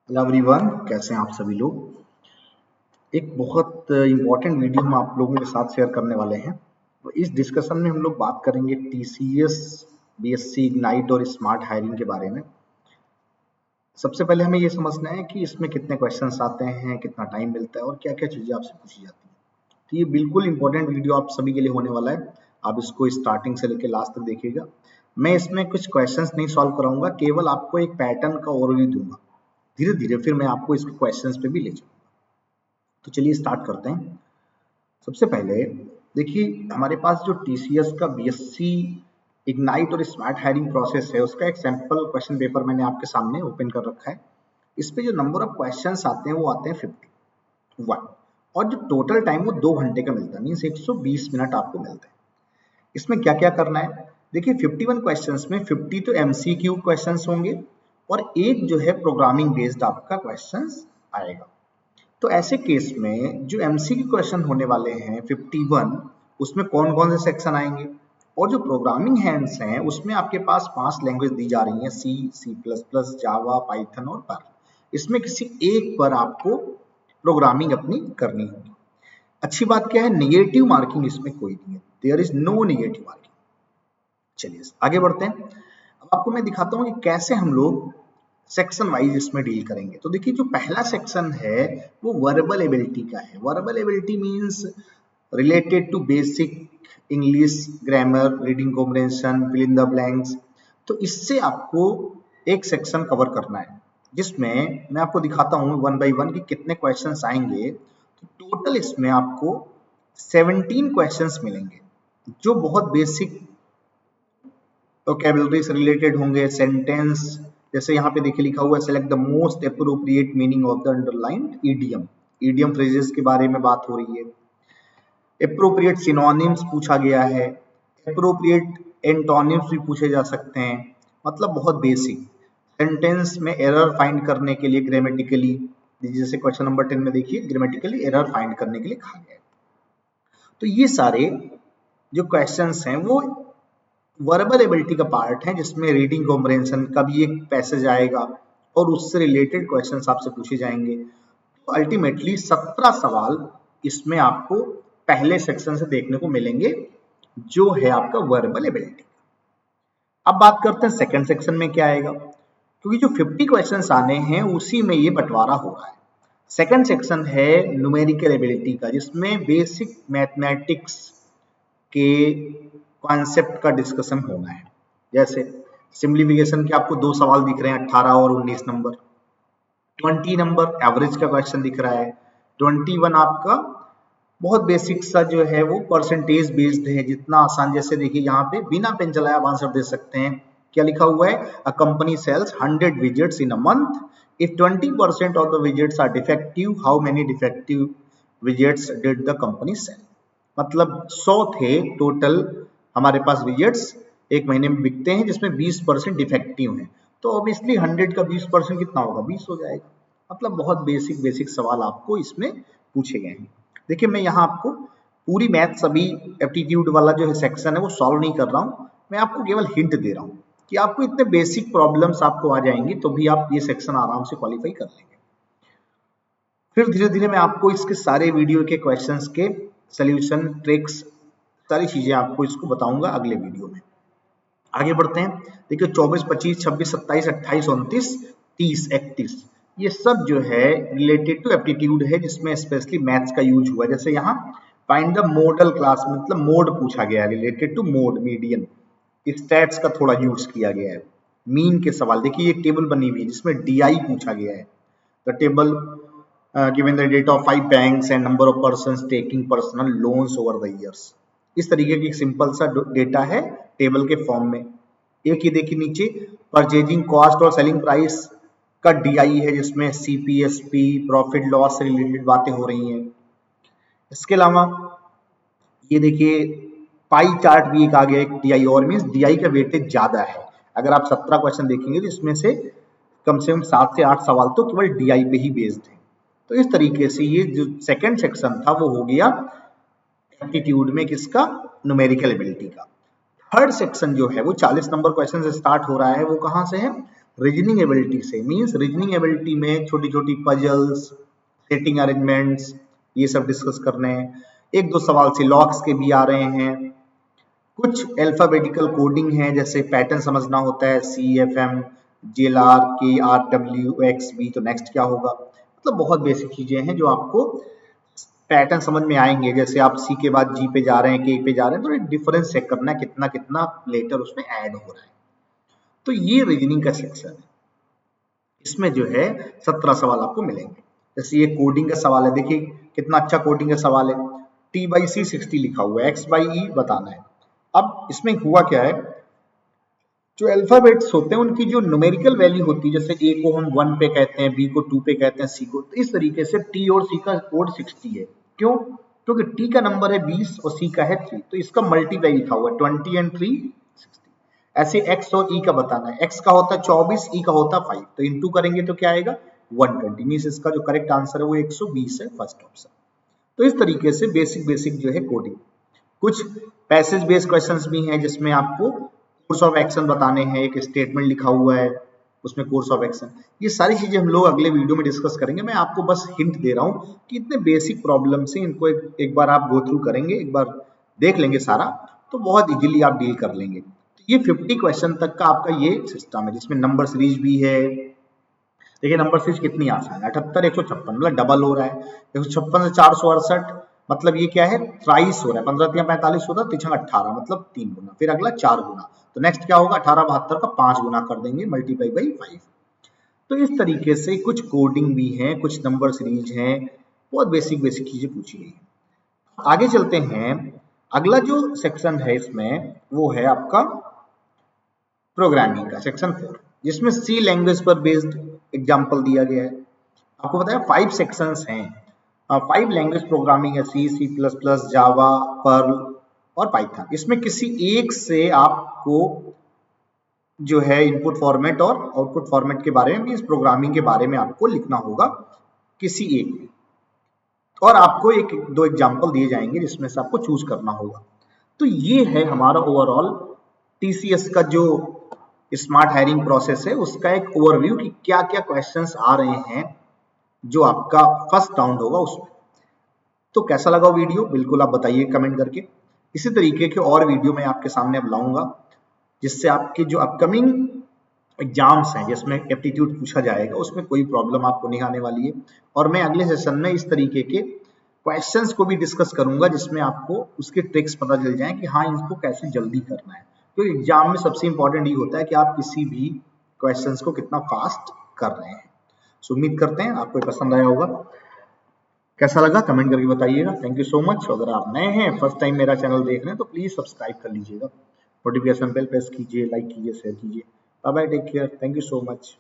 Hello everyone, कैसे हैं आप सभी लोग। एक बहुत इम्पोर्टेंट वीडियो हम आप लोगों के साथ शेयर करने वाले हैं। तो इस डिस्कशन में हम लोग बात करेंगे टीसीएस, बीएससी इग्नाइट और स्मार्ट हायरिंग के बारे में। सबसे पहले हमें ये समझना है कि इसमें कितने क्वेश्चंस आते हैं, कितना टाइम मिलता है और क्या क्या चीज़ें आपसे पूछी जाती हैं। तो ये बिल्कुल इम्पोर्टेंट वीडियो आप सभी के लिए होने वाला है। आप इसको स्टार्टिंग से लेकर लास्ट तक देखिएगा। मैं इसमें कुछ क्वेश्चंस नहीं सॉल्व कराऊंगा, केवल आपको एक पैटर्न का ओवरव्यू दूंगा। धीरे धीरे फिर मैं आपको इसके क्वेश्चंस पे भी ले जाऊंगा। तो चलिए स्टार्ट करते हैं। सबसे पहले देखिए, हमारे पास जो टीसीएस का बीएससी इग्नाइट और स्मार्ट हायरिंग प्रोसेस है, उसका एक सैंपल क्वेश्चन पेपर मैंने आपके सामने ओपन कर रखा है। इस पे जो नंबर ऑफ क्वेश्चंस आते हैं वो आते हैं 51, और जो टोटल टाइम वो 2 घंटे का मिलता है, मीन्स 120 मिनट आपको मिलते हैं। इसमें क्या क्या करना है, देखिए 51 क्वेश्चंस में 50 तो एमसीक्यू क्वेश्चंस होंगे और एक जो है प्रोग्रामिंग बेस्ड आपका क्वेश्चंस आएगा। तो ऐसे केस में जो एमसीक्यू क्वेश्चन होने वाले हैं 51, उसमें कौन कौन से सेक्शन आएंगे, और जो प्रोग्रामिंग हैंड्स हैं उसमें आपके पास 5 लैंग्वेज दी जा रही हैं, सी, सी प्लस प्लस, जावा, पाइथन और पर्ल। इसमें किसी एक पर आपको प्रोग्रामिंग अपनी करनी होगी। अच्छी बात क्या है, निगेटिव मार्किंग इसमें कोई नहीं है, there is no negative marking. चलिए आगे बढ़ते हैं। अब आपको मैं दिखाता हूँ कि कैसे हम लोग सेक्शन वाइज इसमें डील करेंगे। तो देखिए, जो पहला सेक्शन है वो वर्बल एबिलिटी का है। Verbal ability means related to basic English grammar, reading comprehension, fill in the blanks. तो इससे आपको एक सेक्शन कवर करना है, जिसमें मैं आपको दिखाता हूँ वन बाई वन कि कितने क्वेश्चंस आएंगे। तो टोटल इसमें आपको 17 क्वेश्चंस मिलेंगे, जो बहुत बेसिक वोकैबुलरी से रिलेटेड होंगे। सेंटेंस, जैसे यहाँ पे देखिए लिखा हुआ है, select the most appropriate meaning of the underlined idiom. Idiom phrases के बारे में बात हो रही है। एप्रोप्रिएट सिनोनिम्स पूछा गया है, एप्रोप्रिएट एंटोनिम्स भी पूछे जा सकते हैं, मतलब बहुत बेसिक। सेंटेंस में एरर फाइंड करने के लिए ग्रामेटिकली, जैसे क्वेश्चन नंबर 10 में देखिए ग्रामेटिकली एरर फाइंड करने के लिए कहा गया है। तो ये सारे जो क्वेश्चंस हैं वो वर्बल एबिलिटी का पार्ट है, जिसमें रीडिंग कॉम्प्रिहेंशन का भी एक पैसेज आएगा और उससे रिलेटेड क्वेश्चंस आपसे पूछे जाएंगे। तो अल्टीमेटली 17 सवाल इसमें आपको पहले सेक्शन से देखने को मिलेंगे, जो है आपका वर्बल एबिलिटी। अब बात करते हैं सेकंड सेक्शन में क्या आएगा, क्योंकि जो 50 क्वेश्चंस आने हैं उसी में ये बंटवारा हो रहा है। सेकंड सेक्शन है न्यूमेरिकल एबिलिटी का, जिसमें बेसिक मैथमेटिक्स के कॉन्सेप्ट का डिस्कशन होना है। जैसे सिंप्लीफिकेशन के आपको 2 सवाल दिख रहे हैं, 18 और 19 नंबर। 20 नंबर एवरेज का क्वेश्चन दिख रहा है। 21 आपका बहुत बेसिक सा जो है वो परसेंटेज बेस्ड है, जितना आसान। जैसे देखिए यहाँ पे बिना पेन चलाए आप आंसर दे सकते हैं। क्या लिखा हुआ है, a company sells 100 widgets in a month, if 20% of the widgets are defective, how many defective widgets did the company sell. मतलब 100 थे टोटल हमारे पास विजिट्स एक महीने में बिकते हैं, जिसमें 20% डिफेक्टिव हैं। तो ऑब्वियसली 100 का 20% कितना होगा, 20 हो जाएगा। मतलब बहुत बेसिक बेसिक सवाल आपको इसमें पूछे गए हैं। देखिए, मैं यहाँ आपको पूरी मैथ सभी एप्टीट्यूड वाला जो है सेक्शन है वो सॉल्व नहीं कर रहा हूँ, मैं आपको केवल हिंट दे रहा हूँ कि आपको इतने बेसिक प्रॉब्लम्स आपको आ जाएंगी तो भी आप ये सेक्शन आराम से क्वालिफाई कर लेंगे। फिर धीरे धीरे मैं आपको इसके सारे वीडियो के क्वेश्चंस के सॉल्यूशन, ट्रिक्स, सारी चीजें आपको इसको बताऊंगा अगले वीडियो में। आगे बढ़ते हैं। देखिए 24, 25, 26, 27, 28, 29, 30, 31, ये सब जो है रिलेटेड टू एप्टीट्यूड है, जिसमें स्पेशली मैथ्स का यूज हुआ है। जैसे यहाँ फाइंड द मॉडल क्लास, मतलब मोड पूछा गया है, related to mode, median, stats का थोड़ा यूज किया गया है। मीन के सवाल, देखिए ये टेबल बनी हुई है जिसमें डीआई पूछा गया है। The table given the data of 5 banks and number of persons taking personal loans over the years. इस तरीके की सिंपल सा डेटा है टेबल के फॉर्म में। एक ये देखिए नीचे परचेजिंग कॉस्ट और सेलिंग प्राइस का डीआई है, जिसमें सीपीएसपी, प्रॉफिट लॉस से रिलेटेड बातें हो रही हैं। इसके अलावा ये देखिए पाई चार्ट भी एक आ गया, एक डीआई, और मीन्स डीआई का वेटेज ज्यादा है। अगर आप 17 क्वेश्चन देखेंगे तो इसमें से कम 7 से 8 सवाल तो केवल डीआई पे ही बेस्ड है। तो इस तरीके से ये जो सेकंड सेक्शन था वो हो गया एप्टीट्यूड में किसका, न्यूमेरिकल एबिलिटी का। थर्ड सेक्शन जो है वो 40 नंबर क्वेश्चन से स्टार्ट हो रहा है। वो कहाँ से है, रीजनिंग एबिलिटी से, मीन्स रीजनिंग एबिलिटी में छोटी छोटी पजल्स, सेटिंग अरेंजमेंट्स, ये सब डिस्कस करने हैं। एक दो सवाल से लॉक्स के भी आ रहे हैं। कुछ अल्फाबेटिकल कोडिंग है, जैसे पैटर्न समझना होता है, CFM, JLR, KR, WXB, तो नेक्स्ट क्या होगा, मतलब बहुत बेसिक चीजें हैं जो आपको पैटर्न समझ में आएंगे। जैसे आप C के बाद G पे जा रहे हैं, K पे जा रहे हैं, तो एक डिफरेंस चेक करना है कितना कितना लेटर उसमें ऐड हो रहा है। तो ये रीजनिंग का सेक्शन है, इसमें जो है 17 सवाल आपको मिलेंगे। जैसे ये कोडिंग का सवाल है, देखिए कितना अच्छा कोडिंग का सवाल है। T/C 60 लिखा हुआ है, X/E बताना है। अब इसमें हुआ क्या है, जो अल्फाबेट्स होते हैं उनकी जो न्यूमेरिकल वैल्यू होती है, जैसे A को हम 1 पे कहते हैं, B को 2 पे कहते हैं, C को, तो इस तरीके से T और C का कोड 60 है। क्यों? क्योंकि T का नंबर है 20 और C का है 3, तो इसका मल्टीप्लाई लिखा हुआ है 20 एंड 3 60। ऐसे X और E का बताना है, X का होता है 24, E का होता है 5, तो इनटू करेंगे तो क्या आएगा 120, मीन्स इसका जो करेक्ट आंसर है वो 120 है, फर्स्ट ऑप्शन। तो इस तरीके से बेसिक जो है कोडिंग। कुछ पैसेज बेस्ड क्वेश्चंस भी हैं जिसमें आपको कोर्स ऑफ एक्शन बताने हैं, एक स्टेटमेंट लिखा हुआ है उसमें कोर्स ऑफ एक्शन। ये सारी चीजें हम लोग अगले वीडियो में डिस्कस करेंगे। मैं आपको बस हिंट दे रहा हूँ कि इतने बेसिक प्रॉब्लम से इनको एक बार आप गो थ्रू करेंगे, एक बार देख लेंगे सारा, तो बहुत इजीली आप डील कर लेंगे। तो ये 50 क्वेश्चन तक का आपका ये सिस्टम है, जिसमें नंबर सीरीज भी है। देखिए नंबर सीरीज कितनी आसान है, 78 156, मतलब डबल हो रहा है। 156 से 468, मतलब ये क्या है, ट्राइस हो रहा है। 15 3 45 होता है, 3 18, मतलब 3 गुना, फिर अगला 4 गुना। तो नेक्स्ट क्या होगा, 18 72 का 5 गुना कर देंगे, मल्टीप्लाई बाई 5। तो इस तरीके से कुछ कोडिंग भी है, कुछ नंबर सीरीज है, बहुत बेसिक चीजें पूछी गई है। आगे चलते हैं, अगला जो सेक्शन है इसमें वो है आपका प्रोग्रामिंग का सेक्शन 4, जिसमें C लैंग्वेज पर बेस्ड एग्जाम्पल दिया गया है। आपको बताया 5 सेक्शंस हैं, 5 लैंग्वेज प्रोग्रामिंग है, C++, जावा, पर्ल और पाइथन। इसमें किसी एक से आपको जो है इनपुट फॉर्मेट और आउटपुट फॉर्मेट के बारे में, इस प्रोग्रामिंग के बारे में आपको लिखना होगा किसी एक में, और आपको एक दो एग्जाम्पल दिए जाएंगे जिसमें से आपको चूज करना होगा। तो ये है हमारा ओवरऑल TCS का जो स्मार्ट हायरिंग प्रोसेस है उसका एक ओवरव्यू कि क्या क्या क्वेश्चंस आ रहे हैं जो आपका फर्स्ट राउंड होगा उसमें। तो कैसा लगा वीडियो, बिल्कुल आप बताइए कमेंट करके। इसी तरीके के और वीडियो मैं आपके सामने अब लाऊंगा, जिससे आपके जो अपकमिंग एग्जाम्स हैं जिसमें एप्टीट्यूड पूछा जाएगा उसमें कोई प्रॉब्लम आपको नहीं आने वाली है। और मैं अगले सेशन में इस तरीके के क्वेश्चंस को भी डिस्कस करूंगा जिसमें आपको उसके ट्रिक्स पता चल जाए कि हाँ इनको कैसे जल्दी करना है। तो एग्जाम में सबसे इंपॉर्टेंट ये होता है कि आप किसी भी क्वेश्चंस को कितना फास्ट कर रहे हैं। सो उम्मीद करते हैं आपको पसंद आया होगा। कैसा लगा कमेंट करके बताइएगा। Thank you so much. अगर आप नए हैं, फर्स्ट टाइम मेरा चैनल देख रहे हैं, तो प्लीज सब्सक्राइब कर लीजिएगा, नोटिफिकेशन बेल प्रेस कीजिए, लाइक कीजिए, शेयर कीजिए। Bye bye, take care, thank you so much.